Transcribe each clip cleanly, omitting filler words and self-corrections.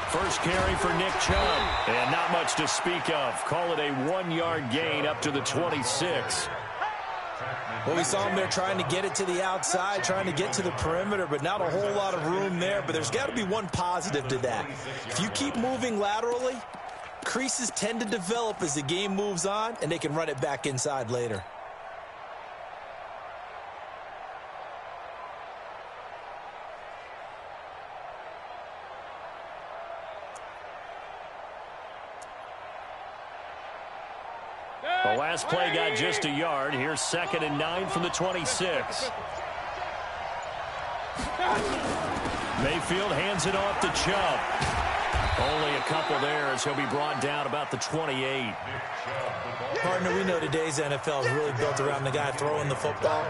First carry for Nick Chubb, and not much to speak of. Call it a 1-yard gain up to the 26. Well, we saw him there trying to get it to the outside, trying to get to the perimeter, but not a whole lot of room there. But there's got to be one positive to that. If you keep moving laterally, creases tend to develop as the game moves on, and they can run it back inside later. The last play got just a yard. Here's 2nd and 9 from the 26. Mayfield hands it off to Chubb. Only a couple there as he'll be brought down about the 28. Partner, we know today's NFL is really built around the guy throwing the football.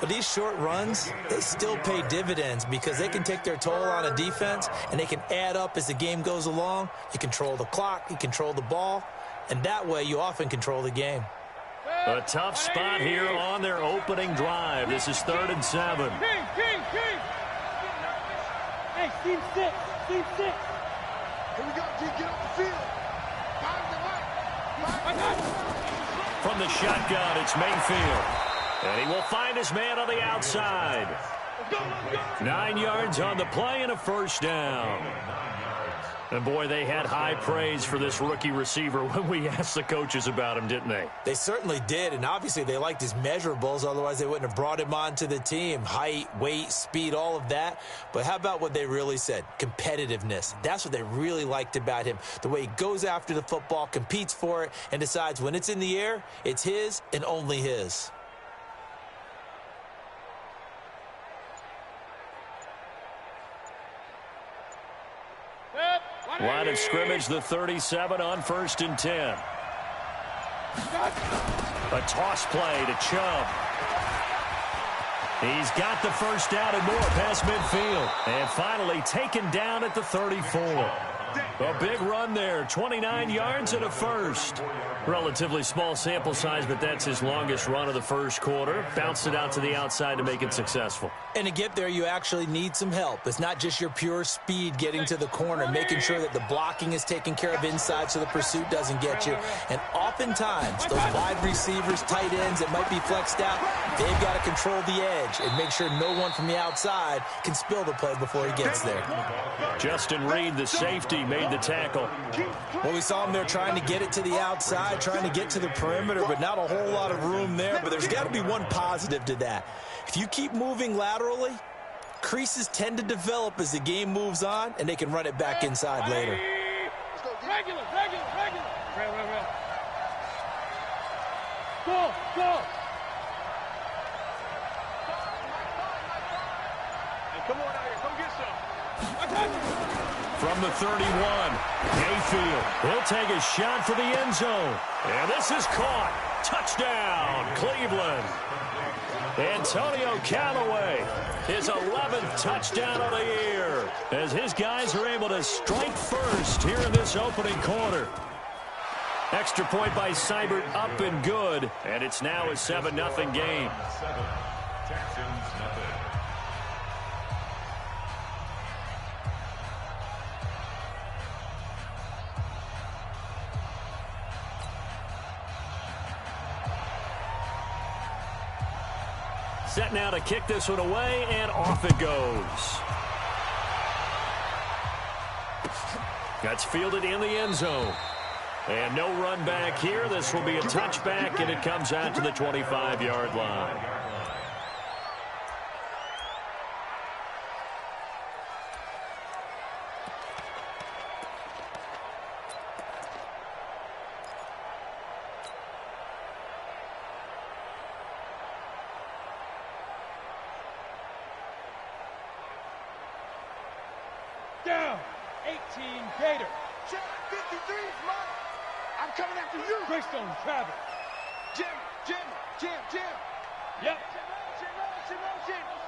But these short runs, they still pay dividends because they can take their toll on a defense, and they can add up as the game goes along. You control the clock, you control the ball, and that way you often control the game. A tough spot here on their opening drive. This is 3rd and 7. Hey, team 6. Team 6. Here we go, G. Get off the field. From the shotgun, it's Mayfield. And he will find his man on the outside. 9 yards on the play and a first down. And, boy, they had high praise for this rookie receiver when we asked the coaches about him, didn't they? They certainly did, and obviously they liked his measurables. Otherwise, they wouldn't have brought him onto the team. Height, weight, speed, all of that. But how about what they really said? Competitiveness. That's what they really liked about him. The way he goes after the football, competes for it, and decides when it's in the air, it's his and only his. Line of scrimmage, the 37 on 1st and 10. A toss play to Chubb. He's got the first down and more past midfield. And finally taken down at the 34. A big run there, 29 yards and a first. Relatively small sample size, but that's his longest run of the first quarter. Bounced it out to the outside to make it successful. And to get there, you actually need some help. It's not just your pure speed getting to the corner, making sure that the blocking is taken care of inside so the pursuit doesn't get you. And oftentimes, those wide receivers, tight ends that might be flexed out, they've got to control the edge and make sure no one from the outside can spill the play before he gets there. Justin Reed, the safety, made the tackle. Well, we saw him there trying to get it to the outside, trying to get to the perimeter, but not a whole lot of room there. But there's got to be one positive to that. If you keep moving laterally, creases tend to develop as the game moves on, and they can run it back inside later. Regular. Rail. Go. Hey, come on out here. Come get some. From the 31, Mayfield. He'll take a shot for the end zone. And this is caught. Touchdown, Cleveland. Antonio Callaway, his 11th touchdown of the year, as his guys are able to strike first here in this opening quarter. Extra point by Seibert, up and good, and it's now a 7-0 game. Set now to kick this one away, and off it goes. That's fielded in the end zone. And no run back here. This will be a touchback, and it comes out to the 25-yard line. Down. 18 Gator. Check 53, Mike. I'm coming after you. Greystone Travis. Jim. Yep.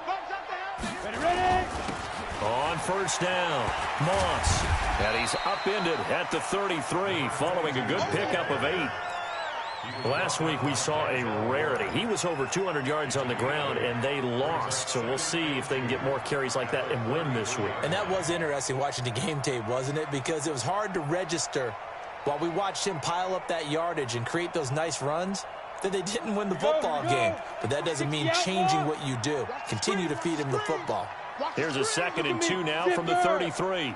Thumbs up the helmet. Ready. On first down, Moss. And he's upended at the 33 following a good pickup of 8. Last week we saw a rarity. He was over 200 yards on the ground, and they lost. So we'll see if they can get more carries like that and win this week. And that was interesting watching the game tape, wasn't it? Because it was hard to register while we watched him pile up that yardage and create those nice runs that they didn't win the football game. But that doesn't mean changing what you do. Continue to feed him the football. Here's a 2nd and 2 now from the 33.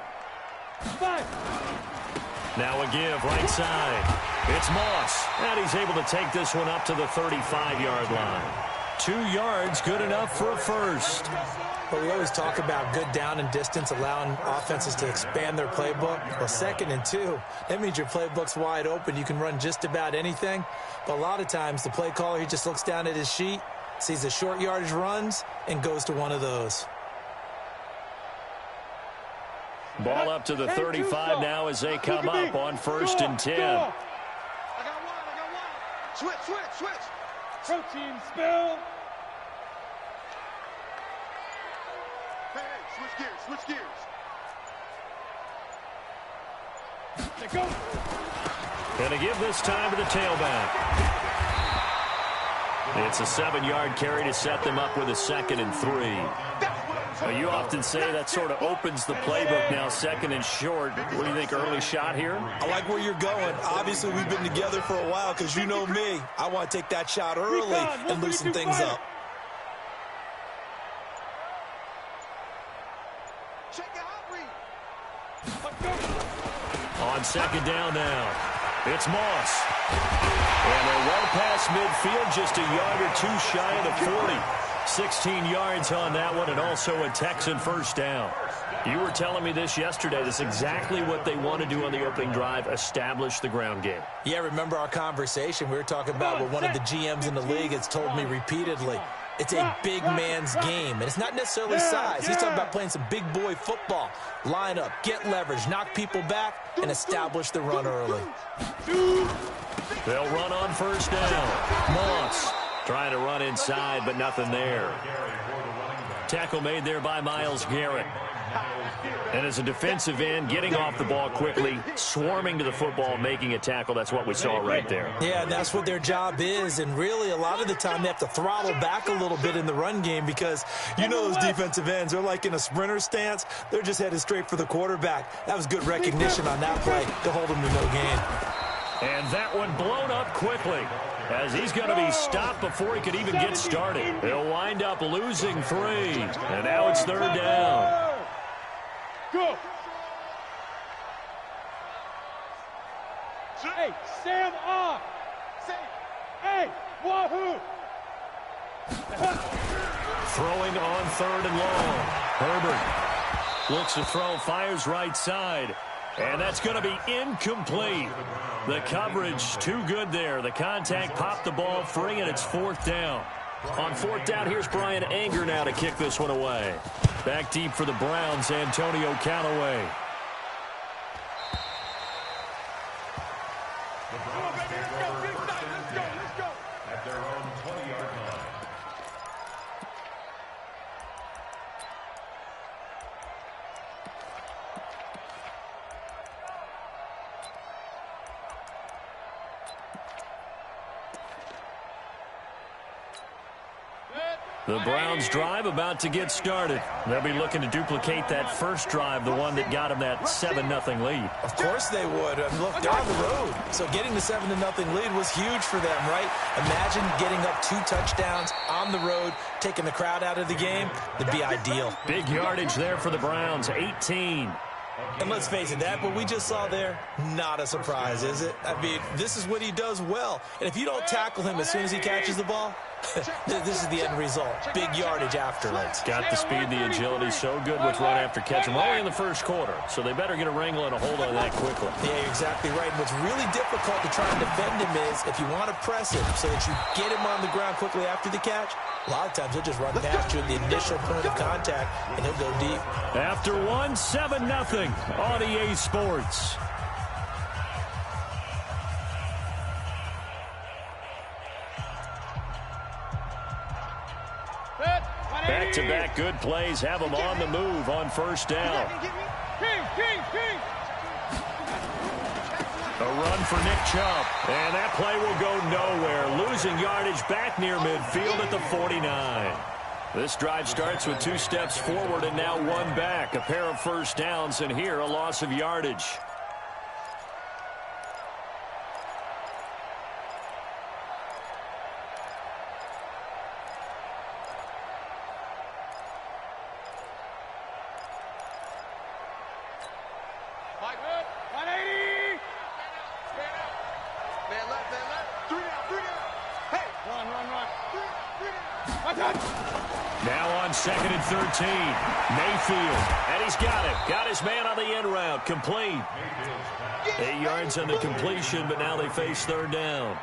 Now a give right side. It's Moss, and he's able to take this one up to the 35-yard line. 2 yards, good enough for a first. But we always talk about good down and distance, allowing offenses to expand their playbook. Well, 2nd and 2, that means your playbook's wide open. You can run just about anything. But a lot of times, the play caller, he just looks down at his sheet, sees the short yardage runs, and goes to one of those. Ball up to the 35 now as they come up on 1st and 10. I got one. Switch. Protein spill. Hey, switch gears. They go. Going to give this time to the tailback. It's a 7-yard carry to set them up with a 2nd and 3. Well, you often say that sort of opens the playbook now, 2nd and short. What do you think, early shot here? I like where you're going. Obviously, we've been together for a while because you know me. I want to take that shot early and loosen things up. On 2nd down now, it's Moss. And they're well past midfield, just a yard or 2 shy of the 40. 16 yards on that one, and also a Texan first down. You were telling me this yesterday. That's exactly what they want to do on the opening drive, establish the ground game. Yeah, remember our conversation? We were talking about what one of the GMs in the league has told me repeatedly. It's a big man's game, and it's not necessarily size. He's talking about playing some big boy football. Line up, get leverage, knock people back, and establish the run early. They'll run on 1st down. Moss trying to run inside, but nothing there. Tackle made there by Myles Garrett. And as a defensive end, getting off the ball quickly, swarming to the football, making a tackle, that's what we saw right there. Yeah, that's what their job is, and really a lot of the time they have to throttle back a little bit in the run game because you know those defensive ends, they're like in a sprinter stance. They're just headed straight for the quarterback. That was good recognition on that play to hold him to no gain. And that one blown up quickly as he's going to be stopped before he could even get started. He'll wind up losing 3, and now it's 3rd down. Go. Hey, Sam on. Hey, wahoo. Throwing on 3rd and long. Herbert looks to throw, fires right side. And that's going to be incomplete. The coverage too good there. The contact popped the ball free, and it's 4th down. On 4th down, here's Brian Anger now to kick this one away. Back deep for the Browns, Antonio Callaway. At their own 20-yard line. The Browns drive about to get started. They'll be looking to duplicate that first drive, the one that got them that 7-0 lead. Of course they would. And look, they're on the road. So getting the 7-0 lead was huge for them, right? Imagine getting up 2 touchdowns on the road, taking the crowd out of the game. That'd be ideal. Big yardage there for the Browns, 18. And let's face it, that what we just saw there, not a surprise, is it? I mean, this is what he does well. And if you don't tackle him as soon as he catches the ball, this is the end result. Big yardage afterwards. Got the speed, the agility, so good with run after catch. We're only in the first quarter, so they better get a wrangle and a hold on that quickly. Yeah, you're exactly right. And what's really difficult to try and defend him is if you want to press him so that you get him on the ground quickly after the catch, a lot of times he'll just run past you at the initial point of contact, and he'll go deep. After 7-0 on EA Sports. Back-to-back good plays have them on the move on 1st down. run for Nick Chubb. And that play will go nowhere. Losing yardage back near midfield at the 49. This drive starts with 2 steps forward and now 1 back. A pair of first downs, and here a loss of yardage. Now on 2nd and 13. Mayfield. And he's got it. Got his man on the end route. Complete. 8 yards on the completion, but now they face 3rd down.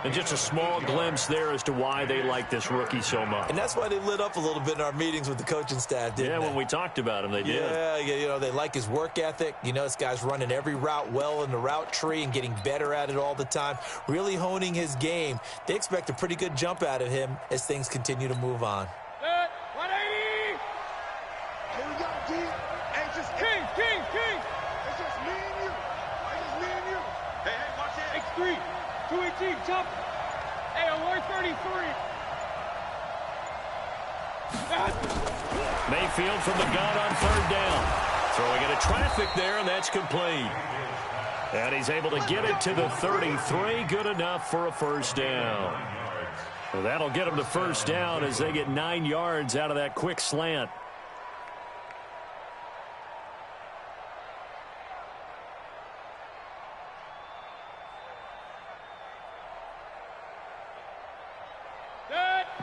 And just a small glimpse there as to why they like this rookie so much. And that's why they lit up a little bit in our meetings with the coaching staff, didn't they? When we talked about him, they did. Yeah, you know, they like his work ethic. You know, this guy's running every route well in the route tree and getting better at it all the time, really honing his game. They expect a pretty good jump out of him as things continue to move on. 180! Here we go, G. Hey, just King! It's just me and you. It's just me and you. Hey, watch it. X3, 218, jump! Hey, alert 33! Mayfield from the gun on 3rd down. Throwing into traffic there, and that's complete. And he's able to get it to the 33. Good enough for a first down. So that'll get them to first down as they get 9 yards out of that quick slant.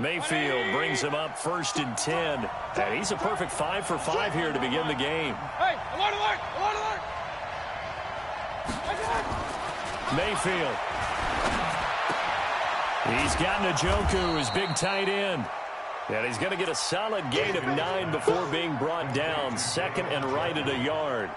Mayfield brings him up 1st and 10. And he's a perfect 5 for 5 here to begin the game. Hey, alert! Mayfield. He's got Njoku, his big tight end. And he's going to get a solid gain of 9 before being brought down. 2nd and right at a yard.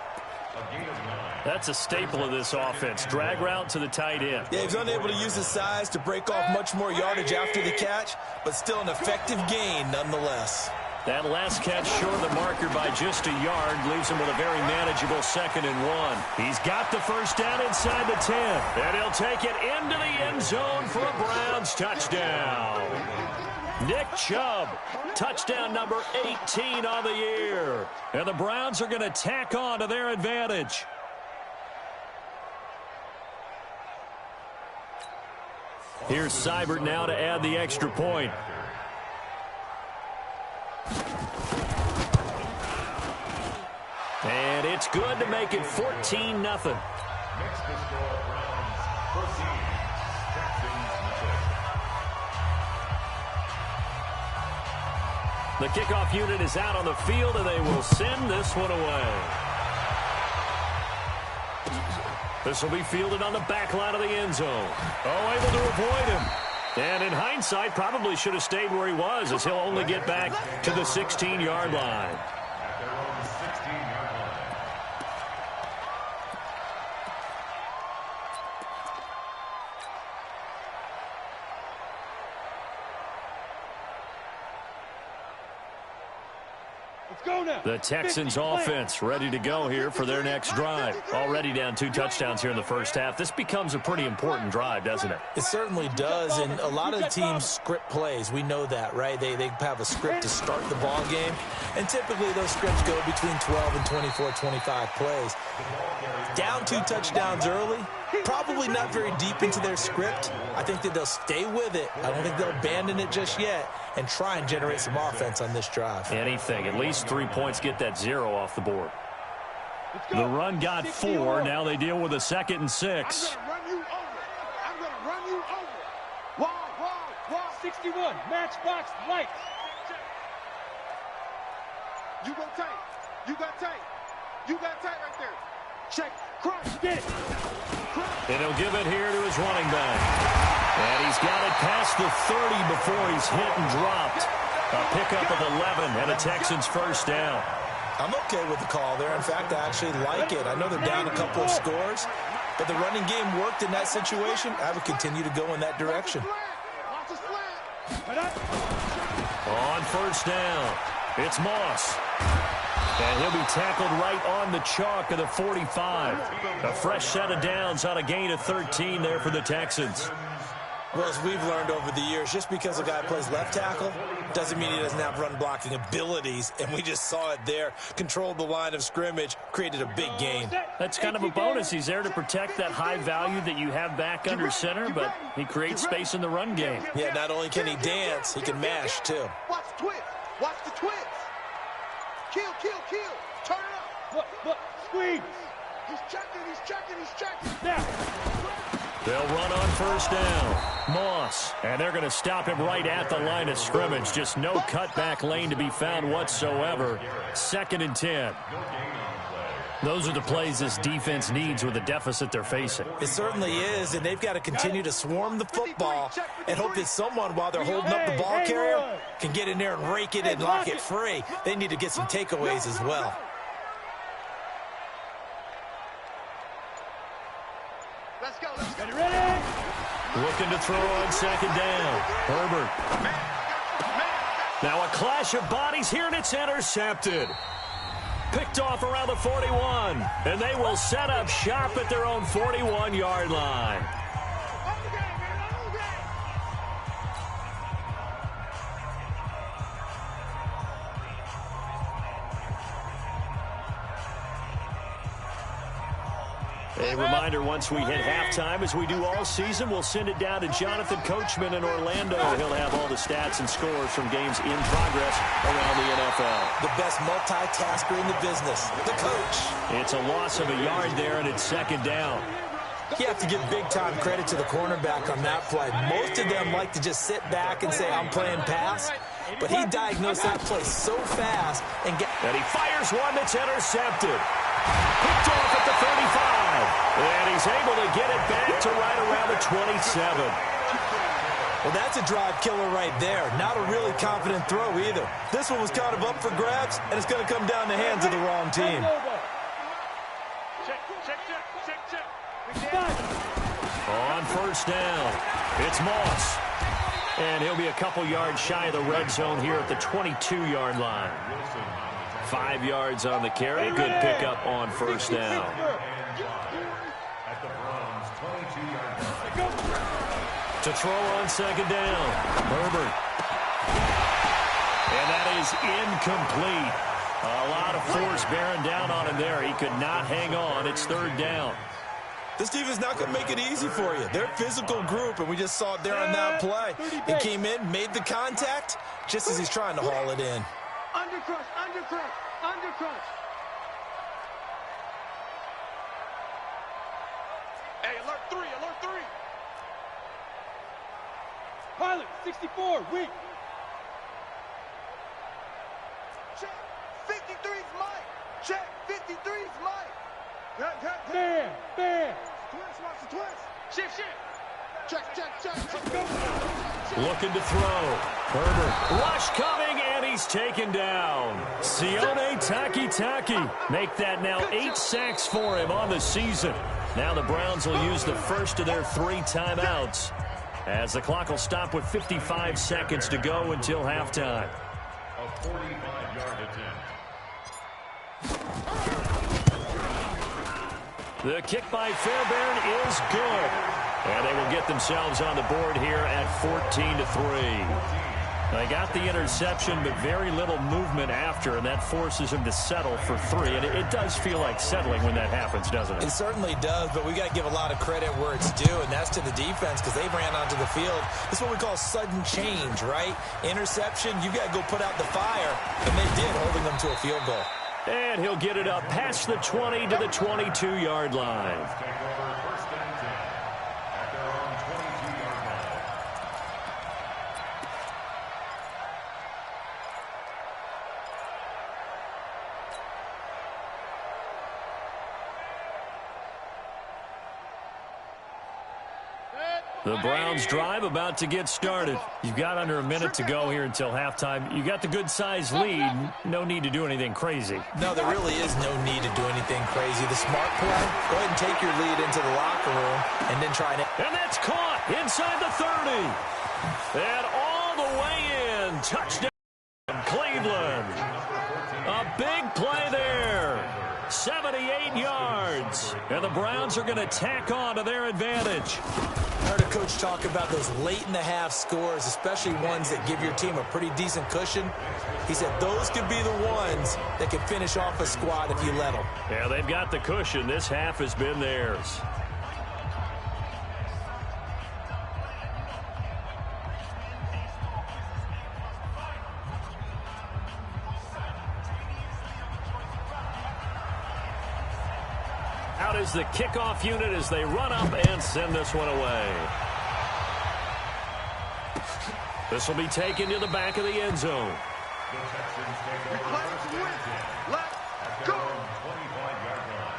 That's a staple of this offense. Drag route to the tight end. Yeah, he's unable to use his size to break off much more yardage after the catch, but still an effective gain nonetheless. That last catch short of the marker by just a yard leaves him with a very manageable 2nd and 1. He's got the first down inside the 10. And he'll take it into the end zone for a Browns touchdown. Nick Chubb, touchdown number 18 on the year. And the Browns are going to tack on to their advantage. Here's Seibert now to add the extra point. And it's good to make it 14-0. Next to score, Browns 14, Texans 6. The kickoff unit is out on the field, and they will send this one away. This will be fielded on the back line of the end zone. Oh, able to avoid him. And in hindsight, probably should have stayed where he was, as he'll only get back to the 16-yard line. At their own 16-yard line. Let's go now. The Texans offense ready to go here for their next drive. Already down 2 touchdowns here in the first half. This becomes a pretty important drive, doesn't it? It certainly does, and a lot of the teams script plays. We know that, right? They have a script to start the ball game, and typically those scripts go between 12 and 24, 25 plays. Down 2 touchdowns early, probably not very deep into their script. I think that they'll stay with it. I don't think they'll abandon it just yet and try and generate some offense on this drive. Anything. At least 3 points, get that 0 off the board. The run got 4. Now they deal with a 2nd and 6. I'm gonna run you over. Wall. 61, matchbox lights. You go tight. You got tight right there. Check. Crunch. Get it. And he'll give it here to his running back. And he's got it past the 30 before he's hit and dropped. A pickup of 11 and a Texans first down. I'm okay with the call there. In fact, I actually like it. I know they're down a couple of scores, but the running game worked in that situation. I would continue to go in that direction. Watch the slant. On first down, it's Moss. And he'll be tackled right on the chalk of the 45. A fresh set of downs on a gain of 13 there for the Texans. Well, as we've learned over the years, just because a guy plays left tackle doesn't mean he doesn't have run-blocking abilities, and we just saw it there. Controlled the line of scrimmage, created a big gain. That's kind of a bonus. He's there to protect that high value that you have back under center, but he creates space in the run game. Yeah, not only can he dance, he can mash, too. Watch the twist. Watch the twist. Kill, kill, kill. Turn it up. Look, squeeze. He's checking, he's checking, he's checking. Now. They'll run on first down. Moss. And they're going to stop him right at the line of scrimmage. Just no cutback lane to be found whatsoever. 2nd and 10. Those are the plays this defense needs with the deficit they're facing. It certainly is, and they've got to continue to swarm the football and hope that someone, while they're holding up the ball carrier, can get in there and rake it and lock it free. They need to get some takeaways as well. Let's go, let's go. Ready? Looking to throw on 2nd down. Herbert. Now a clash of bodies here, and it's intercepted. Picked off around the 41, and they will set up shop at their own 41-yard line. A reminder, once we hit halftime, as we do all season, we'll send it down to Jonathan Coachman in Orlando. He'll have all the stats and scores from games in progress around the NFL. The best multitasker in the business, the coach. It's a loss of a yard there, and it's 2nd down. You have to give big-time credit to the cornerback on that play. Most of them like to just sit back and say, I'm playing pass. But he diagnosed that play so fast and he fires one that's intercepted. Picked off at the 35. And he's able to get it back to right around the 27. Well, that's a drive killer right there. Not a really confident throw either. This one was kind of up for grabs, and it's going to come down the hands of the wrong team. On first down, it's Moss. And he'll be a couple yards shy of the red zone here at the 22-yard line. 5 yards on the carry. Good pickup on first down. At the Browns' 22-yard line. To throw on 2nd down, Herbert. And that is incomplete. A lot of force bearing down on him there. He could not hang on. It's 3rd down. This team is not going to make it easy for you. They're a physical group, and we just saw it there on that play. He came in, made the contact, just as he's trying to haul it in. Undercrush, undercrush, undercrush. Hey, alert 3, alert 3. Pilot, 64, weak. Check, 53's Mike. Check, 53's Mike. Bam, bam. Twist, watch the twist. Shift, shift. Check, check, check. Let's go. Looking to throw. Herbert. Rush coming, and he's taken down. Sione Takitaki. Make that now 8 sacks for him on the season. Now the Browns will use the first of their 3 timeouts, as the clock will stop with 55 seconds to go until halftime. A 45-yard attempt. The kick by Fairbairn is good. And they will get themselves on the board here at 14-3. They got the interception, but very little movement after, and that forces him to settle for 3. And it does feel like settling when that happens, doesn't it? It certainly does, but we got to give a lot of credit where it's due, and that's to the defense, because they ran onto the field. This is what we call sudden change, right? Interception, you got to go put out the fire, and they did, holding them to a field goal. And he'll get it up past the 20 to the 22-yard line. Take over 1st and 10 at their own 22-yard line. The Browns drive about to get started. You've got under a minute to go here until halftime. You got the good-sized lead. No need to do anything crazy. No, there really is no need to do anything crazy. The smart play, go ahead and take your lead into the locker room and then try to... And that's caught inside the 30. And all the way in. Touchdown, Cleveland. A big play 28 yards. And the Browns are going to tack on to their advantage. I heard a coach talk about those late-in-the-half scores, especially ones that give your team a pretty decent cushion. He said those could be the ones that could finish off a squad if you let them. Yeah, they've got the cushion. This half has been theirs. Out is the kickoff unit as they run up and send this one away. This will be taken to the back of the end zone. The Texans take over first and 10 at their own 25-yard line.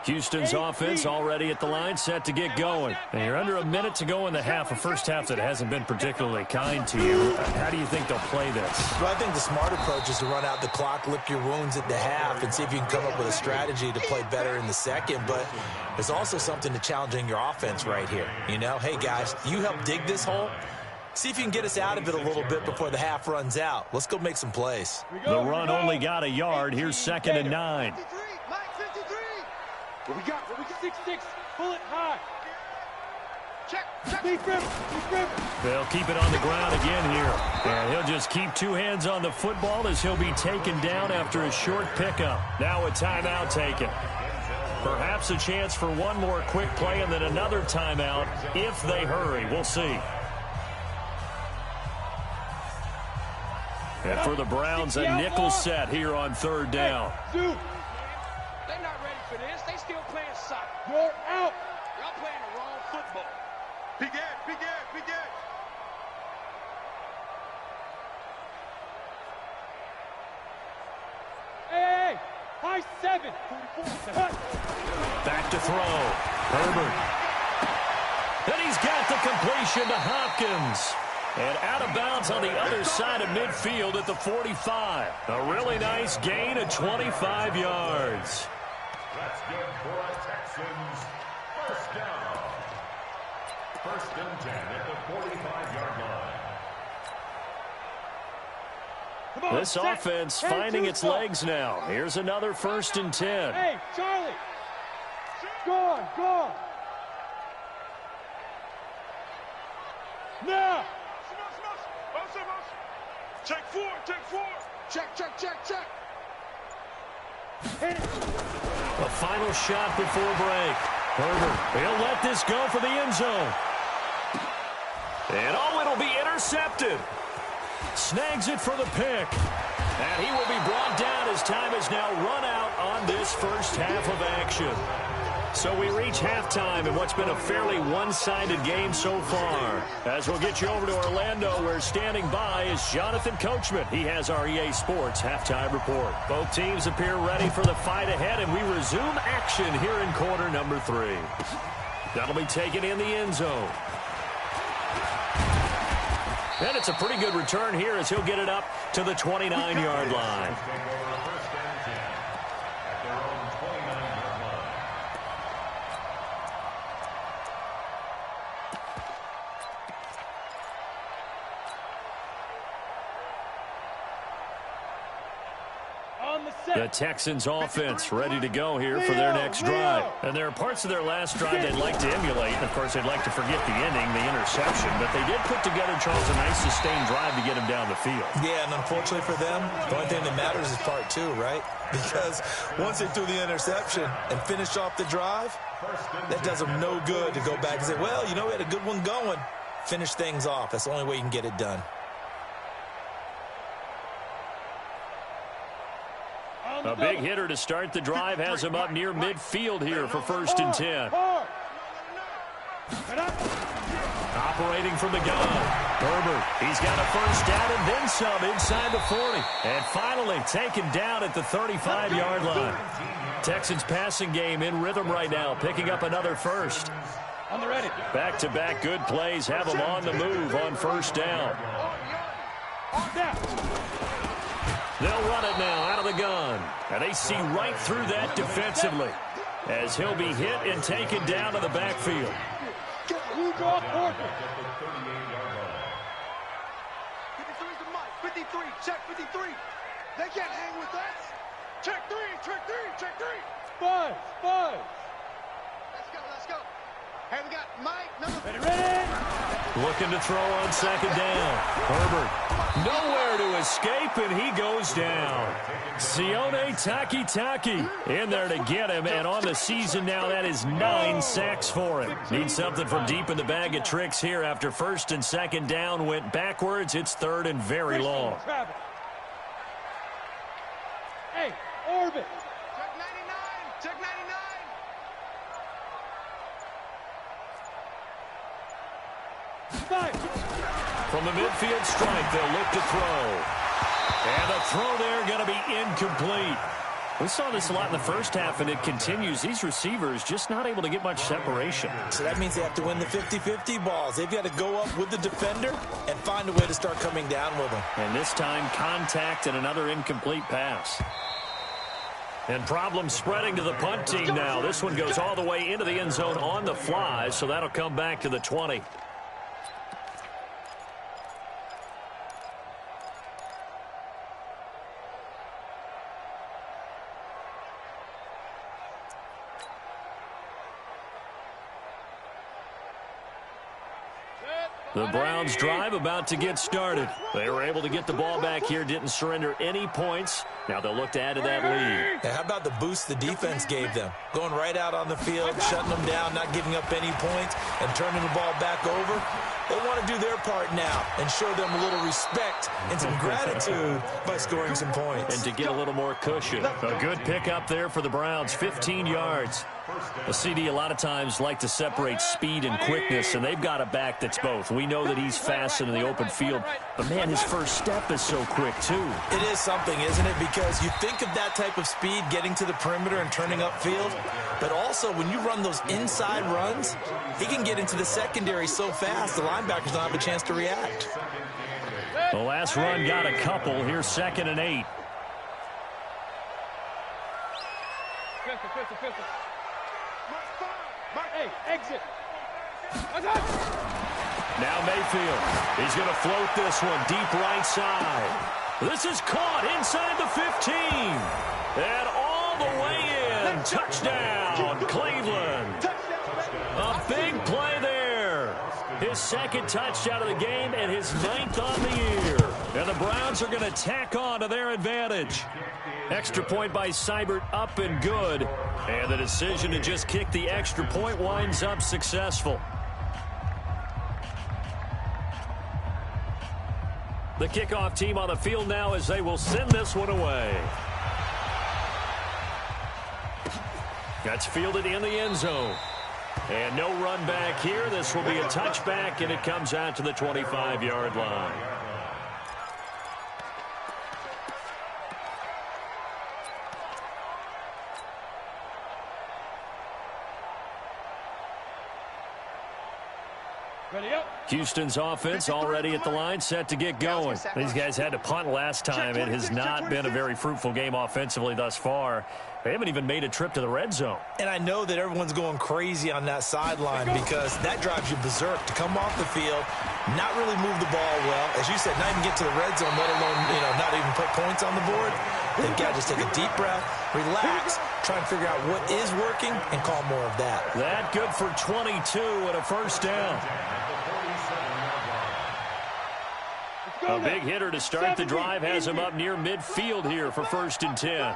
Houston's offense already at the line, set to get going. And you're under a minute to go in the half, a first half that hasn't been particularly kind to you. How do you think they'll play this? Well, I think the smart approach is to run out the clock, lick your wounds at the half, and see if you can come up with a strategy to play better in the second. But there's also something to challenging your offense right here. You know, hey, guys, you help dig this hole. See if you can get us out of it a little bit before the half runs out. Let's go make some plays. The run only got a yard. Here's 2nd and 9. What we got? 6-6, pull it high. Check. Deep rip. They'll keep it on the ground again here. And he'll just keep two hands on the football as he'll be taken down after a short pickup. Now a timeout taken. Perhaps a chance for one more quick play and then another timeout if they hurry. We'll see. And for the Browns, a nickel set here on 3rd down. They're not ready for this. They still playing soccer. You're out. Y'all playing the wrong football. Begin. Hey, high 7. Back to throw. Herbert. And he's got the completion to Hopkins. And out of bounds on the other side of midfield at the 45. A really nice gain of 25 yards. That's good for a Texans first down. 1st and 10 at the 45-yard line. This offense finding its legs now. Here's another 1st and 10. Hey, Charlie. Go on. Now. Check 4. Check. Hit it. A final shot before break. Herbert, he'll let this go for the end zone. And it'll be intercepted. Snags it for the pick. And he will be brought down as time has now run out on this first half of action. So we reach halftime in what's been a fairly one-sided game so far. As we'll get you over to Orlando, where standing by is Jonathan Coachman. He has our EA Sports halftime report. Both teams appear ready for the fight ahead, and we resume action here in quarter number 3. That'll be taken in the end zone. And it's a pretty good return here as he'll get it up to the 29-yard line. The Texans offense ready to go here for their next drive. And there are parts of their last drive they'd like to emulate. And, of course, they'd like to forget the ending, the interception. But they did put together, Charles, a nice sustained drive to get him down the field. Yeah, and unfortunately for them, the only thing that matters is part 2, right? Because once they threw the interception and finished off the drive, that does them no good to go back and say, well, you know, we had a good one going. Finish things off. That's the only way you can get it done. A big hitter to start the drive has him up near midfield here for 1st and 10. Operating from the gun. Herbert, he's got a first down and then some inside the 40. And finally taken down at the 35-yard line. Texans passing game in rhythm right now, picking up another first. On the ready. Back-to-back good plays have them on the move on first down. They'll run it now out of the gun. And they see right through that defensively as he'll be hit and taken down to the backfield. 53, check 53. They can't hang with us. Check three, check three, check three. Five. Let's go. Hey, we got Mike, number... Ready. Looking to throw on second down. Herbert nowhere to escape, and he goes down. Sione Takitaki in there to get him, and on the season now, that is 9 sacks for him. Needs something from deep in the bag of tricks here after first and second down went backwards. It's third and very long. Hey, orbit. Check 99. From the midfield stripe, they'll look to throw. And the throw there going to be incomplete. We saw this a lot in the first half, and it continues. These receivers just not able to get much separation. So that means they have to win the 50-50 balls. They've got to go up with the defender and find a way to start coming down with them. And this time, contact and another incomplete pass. And problems spreading to the punt team now. This one goes all the way into the end zone on the fly, so that'll come back to the 20. The Browns drive about to get started. They were able to get the ball back here, didn't surrender any points. Now they'll look to add to that lead. Yeah, how about the boost the defense gave them? Going right out on the field, shutting them down, not giving up any points, and turning the ball back over. They want to do their part now and show them a little respect and some gratitude by scoring some points. And to get a little more cushion. A good pickup there for the Browns, 15 yards. A CD a lot of times like to separate speed and quickness, and they've got a back that's both. We know that he's fast in the open field, but man, his first step is so quick too. It is something, isn't it? Because you think of that type of speed getting to the perimeter and turning upfield, but also when you run those inside runs, he can get into the secondary so fast the linebackers don't have a chance to react. The last run got a couple. Here's 2nd and 8. Pistol. Hey, exit. Now Mayfield. He's going to float this one deep right side. This is caught inside the 15. And all the way in. Touchdown, Cleveland. A big play there. His second touchdown of the game and his 9th on the year. And the Browns are going to tack on to their advantage. Extra point by Seibert, up and good. And the decision to just kick the extra point winds up successful. The kickoff team on the field now as they will send this one away. That's fielded in the end zone. And no run back here. This will be a touchback, and it comes out to the 25-yard line. Houston's offense already at the line, set to get going. These guys had to punt last time. It has not been a very fruitful game offensively thus far. They haven't even made a trip to the red zone. And I know that everyone's going crazy on that sideline because that drives you berserk to come off the field, not really move the ball well. As you said, not even get to the red zone, let alone, not even put points on the board. They've got to just take a deep breath, relax, try and figure out what is working, and call more of that. That good for 22 and a first down. A big hitter to start the drive has him up near midfield here for 1st and 10.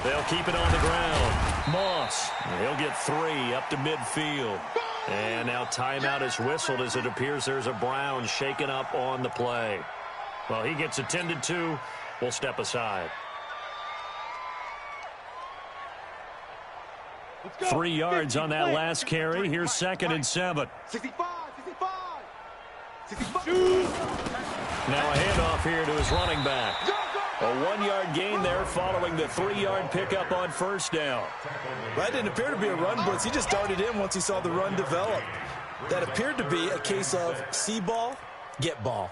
They'll keep it on the ground. Moss, he'll get 3 up to midfield. And now timeout is whistled as it appears there's a Brown shaken up on the play. Well, he gets attended to. We'll step aside. 3 yards on that last carry. Here's 2nd and 7. 65. Now a handoff here to his running back. A 1-yard gain there following the 3-yard pickup on first down. That didn't appear to be a run blitz. He just darted in once he saw the run develop. That appeared to be a case of see ball, get ball.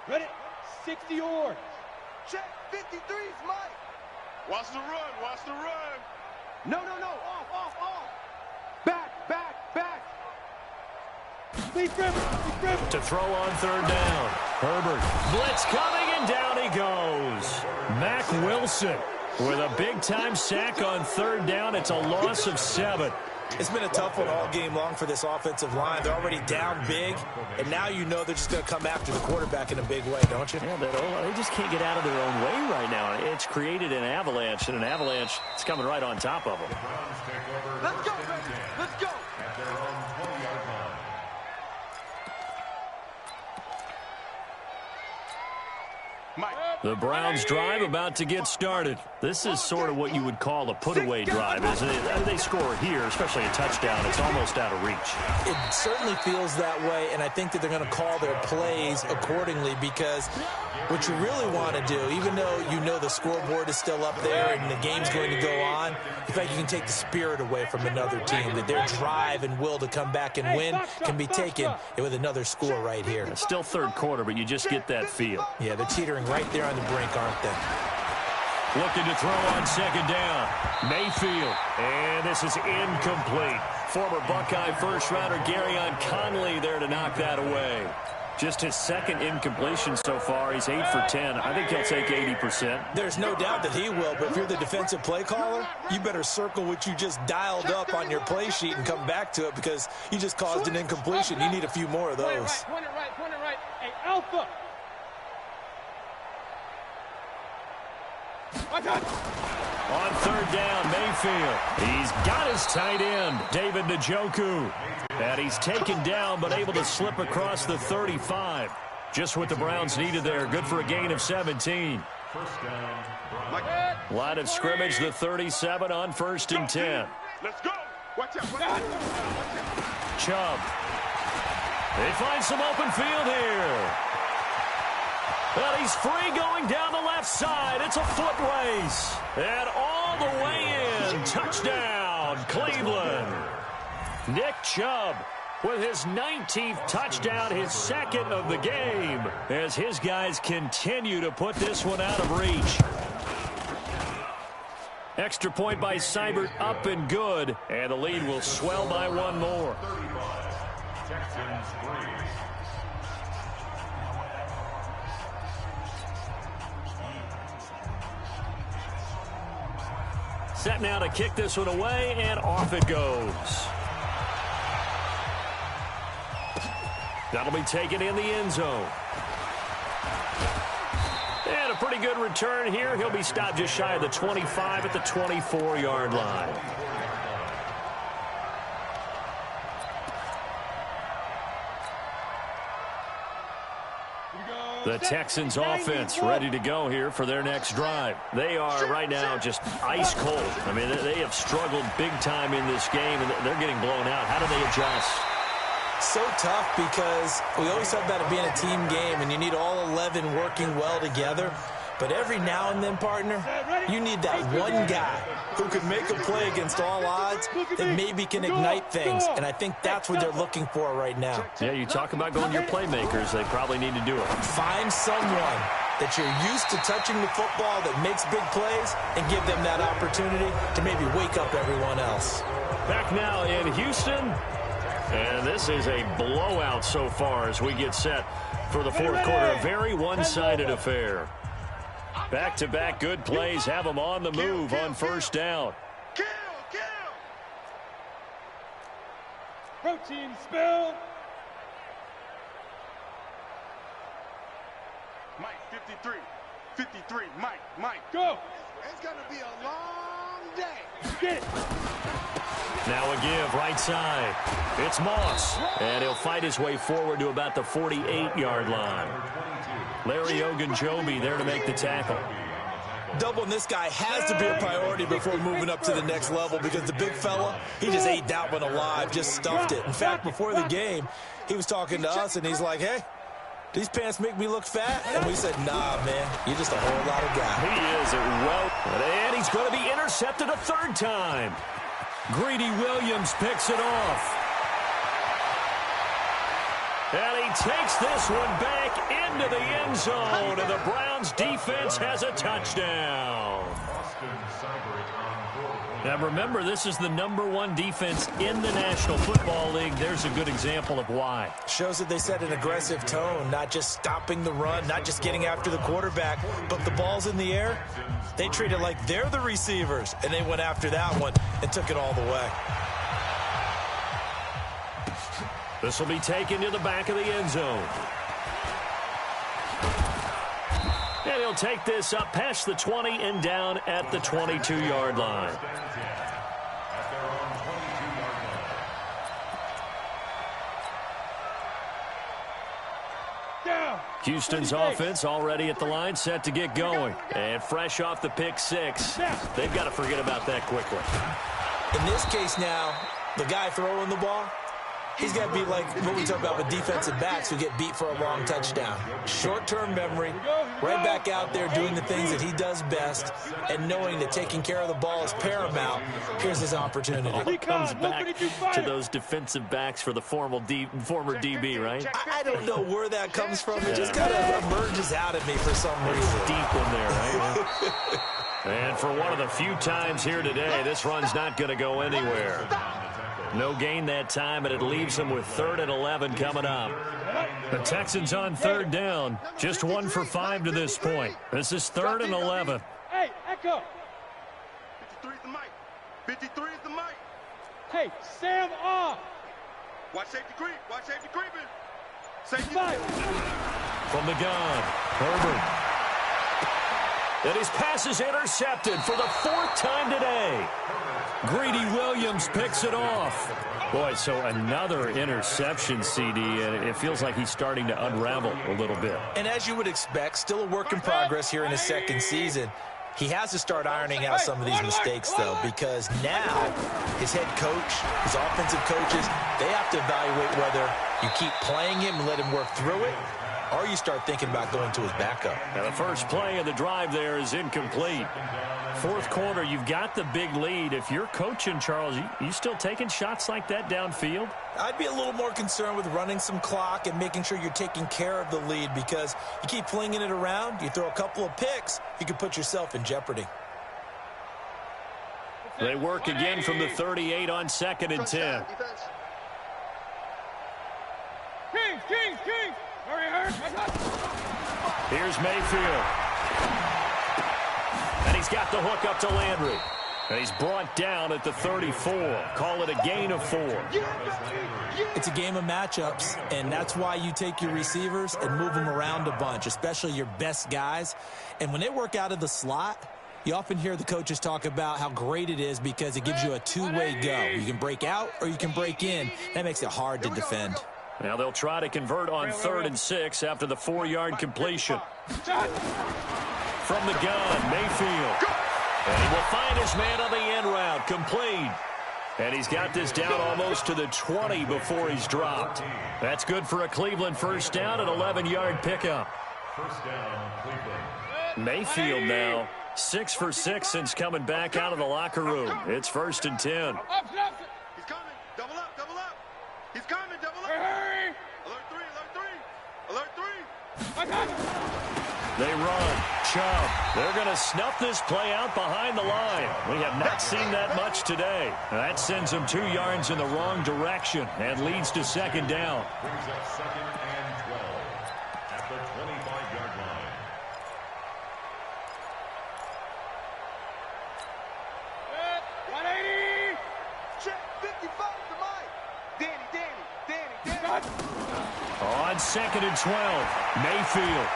Ready? 60 yards. Check. 53's Mike. Watch the run. Watch the run. No. Off. Back. To throw on third down. Herbert. Blitz coming, and down he goes. Mack Wilson with a big-time sack on third down. It's a loss of 7. It's been a tough one all game long for this offensive line. They're already down big, and now you know they're just going to come after the quarterback in a big way, don't you? Yeah, they just can't get out of their own way right now. It's created an avalanche, and an avalanche is coming right on top of them. Let's go, baby. Let's go. At their own 20-yard line. Mike. The Browns drive about to get started. This is sort of what you would call a put-away drive, isn't it? They score here, especially a touchdown. It's almost out of reach. It certainly feels that way, and I think that they're going to call their plays accordingly, because what you really want to do, even though you know the scoreboard is still up there and the game's going to go on, in fact, you can take the spirit away from another team, that their drive and will to come back and win can be taken with another score right here. It's still third quarter, but you just get that feel. Yeah, they're teetering right there on the brink, aren't they? Looking to throw on second down. Mayfield. And this is incomplete. Former Buckeye first-rounder Garyon Conley there to knock that away. Just his second incompletion so far. He's 8 for 10. I think he'll take 80%. There's no doubt that he will, but if you're the defensive play caller, you better circle what you just dialed up on your play sheet and come back to it, because you just caused an incompletion. You need a few more of those. Point it right. Hey, Alpha. On third down, Mayfield. He's got his tight end, David Njoku. And he's taken down, but able to slip across the 35. Just what the Browns needed there. Good for a gain of 17. First down. Line of scrimmage, the 37 on 1st and 10. Let's go. Watch out. Chubb. They find some open field here. But he's free going down the left side. It's a foot race. And all the way in. Touchdown, Cleveland. Nick Chubb with his 19th touchdown, his second of the game, as his guys continue to put this one out of reach. Extra point by Seibert, up and good, and the lead will swell by one more. 35. Texans 3. Set now to kick this one away, and off it goes. That'll be taken in the end zone. And a pretty good return here. He'll be stopped just shy of the 25 at the 24-yard line. The Texans offense ready to go here for their next drive. They are right now just ice cold. I mean, they have struggled big time in this game, and they're getting blown out. How do they adjust? So tough, because we always talk about it being a team game, and you need all 11 working well together. But every now and then, partner, you need that one guy who can make a play against all odds that maybe can ignite things. And I think that's what they're looking for right now. Yeah, you talk about going your playmakers. They probably need to do it. Find someone that you're used to touching the football that makes big plays and give them that opportunity to maybe wake up everyone else. Back now in Houston. And this is a blowout so far as we get set for the fourth quarter. A very one-sided affair. Back-to-back good plays have them on the move on first down. Kill. Protein spill. Mike, 53. Mike. Go. It's going to be a long day. Get it. Now a give, right side. It's Moss, and he'll fight his way forward to about the 48-yard line. Larry Ogunjobi there to make the tackle. Doubling this guy has to be a priority before moving up to the next level because the big fella, he just ate that one alive, just stuffed it. In fact, before the game, he was talking to us, and he's like, hey, these pants make me look fat? And we said, nah, man, you're just a whole lot of guy. He is and he's going to be intercepted a third time. Greedy Williams picks it off. And he takes this one back into the end zone, and the Browns defense has a touchdown. Now remember, this is the #1 defense in the National Football League. There's a good example of why. Shows that they set an aggressive tone, not just stopping the run, not just getting after the quarterback, but the ball's in the air. They treat it like they're the receivers, and they went after that one and took it all the way. This will be taken to the back of the end zone. And he'll take this up past the 20 and down at the 22-yard line. Houston's offense already at the line, set to get going. And fresh off the pick six, they've got to forget about that quickly. In this case now, the guy throwing the ball, he's got to be like what we talk about with defensive backs who get beat for a long touchdown. Short-term memory, right back out there doing the things that he does best, and knowing that taking care of the ball is paramount. Here's his opportunity. It comes back to those defensive backs for the former DB, right? I don't know where that comes from. It just kind of emerges out at me for some reason. Deep in there, right? And for one of the few times here today, this run's not going to go anywhere. No gain that time, and it leaves them with 3rd and 11 coming up. The Texans on 3rd down. Just 1 for 5 to this point. This is 3rd and 11. Hey, Echo. 53 is the mic. 53 is the mic. Hey, Sam off. Watch safety creep. Watch safety creeping. Safety. From the gun, Herbert. And his pass is intercepted for the 4th time today. Greedy Williams picks it off. Boy, so another interception, CD, and it feels like he's starting to unravel a little bit. And as you would expect, still a work in progress here in his 2nd season. He has to start ironing out some of these mistakes, though, because now his head coach, his offensive coaches, they have to evaluate whether you keep playing him and let him work through it, or you start thinking about going to his backup. Now the first play of the drive there is incomplete. 4th quarter, you've got the big lead. If you're coaching, Charles, you still taking shots like that downfield? I'd be a little more concerned with running some clock and making sure you're taking care of the lead, because you keep flinging it around, you throw a couple of picks, you can put yourself in jeopardy. They work again from the 38 on 2nd and 10. Kings! Here's Mayfield. And he's got the hook up to Landry. And he's brought down at the 34. Call it a gain of 4. It's a game of matchups, and that's why you take your receivers and move them around a bunch, especially your best guys. And when they work out of the slot, you often hear the coaches talk about how great it is because it gives you a two-way go. You can break out or you can break in. That makes it hard to defend. Now they'll try to convert on 3rd and 6 after the 4-yard completion. From the gun, Mayfield. And he will find his man on the end route, complete. And he's got this down almost to the 20 before he's dropped. That's good for a Cleveland first down, an 11-yard pickup. First down, Cleveland. Mayfield now 6 for 6 since coming back out of the locker room. It's 1st and 10. He's coming. Double up. He's coming. Double up. Hurry! Alert 3. They run. Chubb. They're going to snuff this play out behind the line. We have not seen that much today. That sends them 2 yards in the wrong direction and leads to 2nd down. Brings up 2nd and 12 at the 25-yard line. Check 55 to Mike. Danny. On 2nd and 12, Mayfield.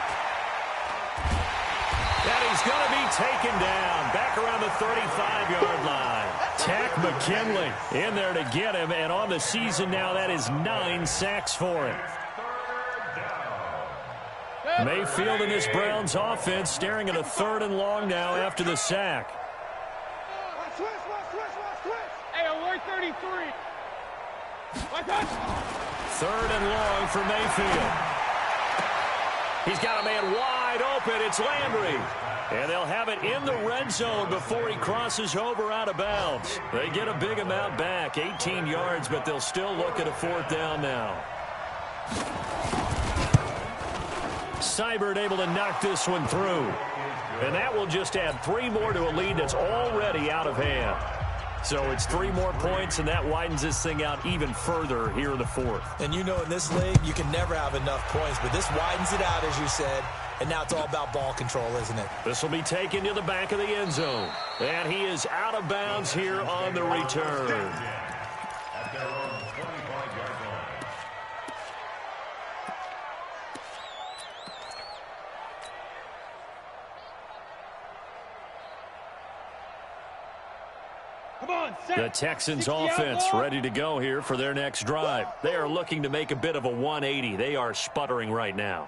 And he's going to be taken down back around the 35-yard line. Tack McKinley in there to get him, and on the season now, that is 9 sacks for him. Mayfield and this Browns offense staring at a 3rd and long now after the sack. Hey, alert 33. 3rd and long for Mayfield. He's got a man wide open. It's Landry. And they'll have it in the red zone before he crosses over out of bounds. They get a big amount back, 18 yards, but they'll still look at a 4th down now. Seibert able to knock this one through. And that will just add 3 more to a lead that's already out of hand. So it's 3 more points, and that widens this thing out even further here in the 4th. And you know in this league, you can never have enough points, but this widens it out, as you said. And now it's all about ball control, isn't it? This will be taken to the back of the end zone. And he is out of bounds here on the return. The Texans offense ready to go here for their next drive. They are looking to make a bit of a 180. They are sputtering right now.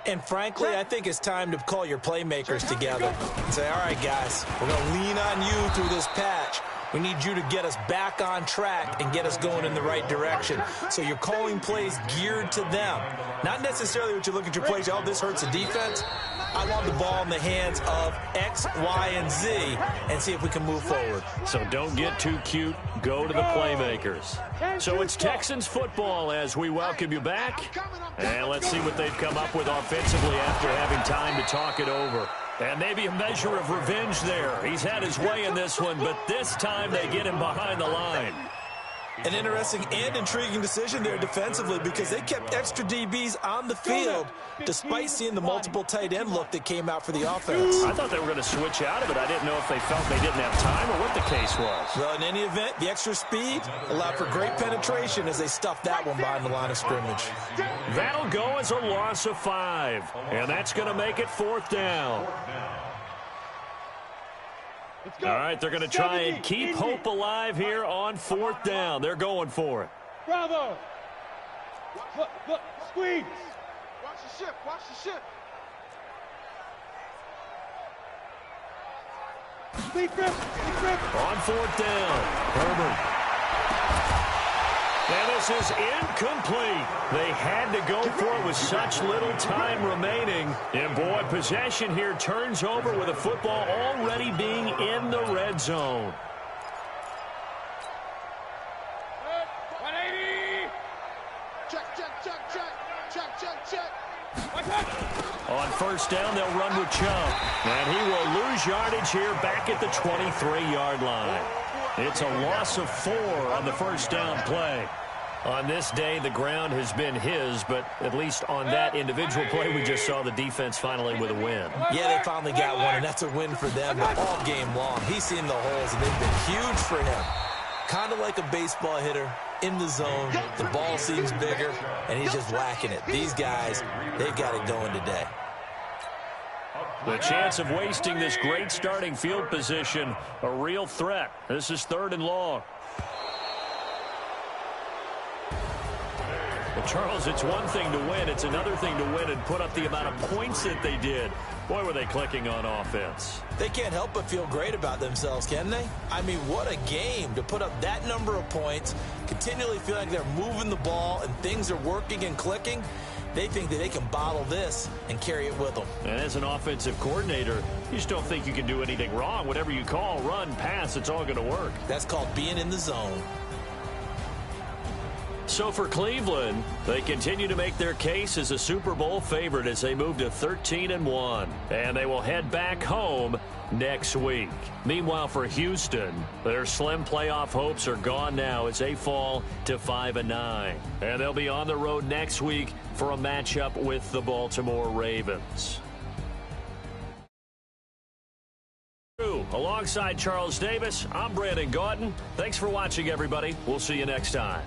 And frankly, I think it's time to call your playmakers together and say, all right, guys, we're going to lean on you through this patch. We need you to get us back on track and get us going in the right direction. So you're calling plays geared to them. Not necessarily what you look at your plays, oh, this hurts the defense. I want the ball in the hands of X, Y, and Z and see if we can move forward. So don't get too cute. Go to the playmakers. So it's Texans football as we welcome you back. And let's see what they've come up with offensively after having time to talk it over. And maybe a measure of revenge there. He's had his way in this one, but this time they get him behind the line. An interesting and intriguing decision there defensively because they kept extra DBs on the field despite seeing the multiple tight end look that came out for the offense. I thought they were going to switch out of it. I didn't know if they felt they didn't have time or what the case was. Well, in any event, the extra speed allowed for great penetration as they stuffed that one behind the line of scrimmage. That'll go as a loss of 5, and that's going to make it 4th down. All right, they're going to try and keep hope alive here on 4th down. They're going for it. Bravo. Look, squeeze. Watch the ship, watch the ship. Sleep grip. On 4th down, Herbert. And this is incomplete. They had to go for it with such little time remaining. And, boy, possession here turns over with a football already being in the red zone. 180. Check. On 1st down, they'll run with Chubb. And he will lose yardage here back at the 23-yard line. It's a loss of 4 on the 1st down play. On this day, the ground has been his, but at least on that individual play, we just saw the defense finally with a win. Yeah, they finally got one, and that's a win for them. But all game long, he's seen the holes, and they've been huge for him. Kind of like a baseball hitter in the zone. The ball seems bigger, and he's just whacking it. These guys, they've got it going today. The chance of wasting this great starting field position, a real threat. This is 3rd and long. Well, Charles, it's one thing to win. It's another thing to win and put up the amount of points that they did. Boy, were they clicking on offense. They can't help but feel great about themselves, can they? I mean, what a game to put up that number of points, continually feel like they're moving the ball and things are working and clicking. They think that they can bottle this and carry it with them. And as an offensive coordinator, you just don't think you can do anything wrong. Whatever you call, run, pass, it's all going to work. That's called being in the zone. So for Cleveland, they continue to make their case as a Super Bowl favorite as they move to 13-1. And they will head back home next week. Meanwhile, for Houston, their slim playoff hopes are gone now as they fall to 5-9. And they'll be on the road next week for a matchup with the Baltimore Ravens. Alongside Charles Davis, I'm Brandon Gaudin. Thanks for watching, everybody. We'll see you next time.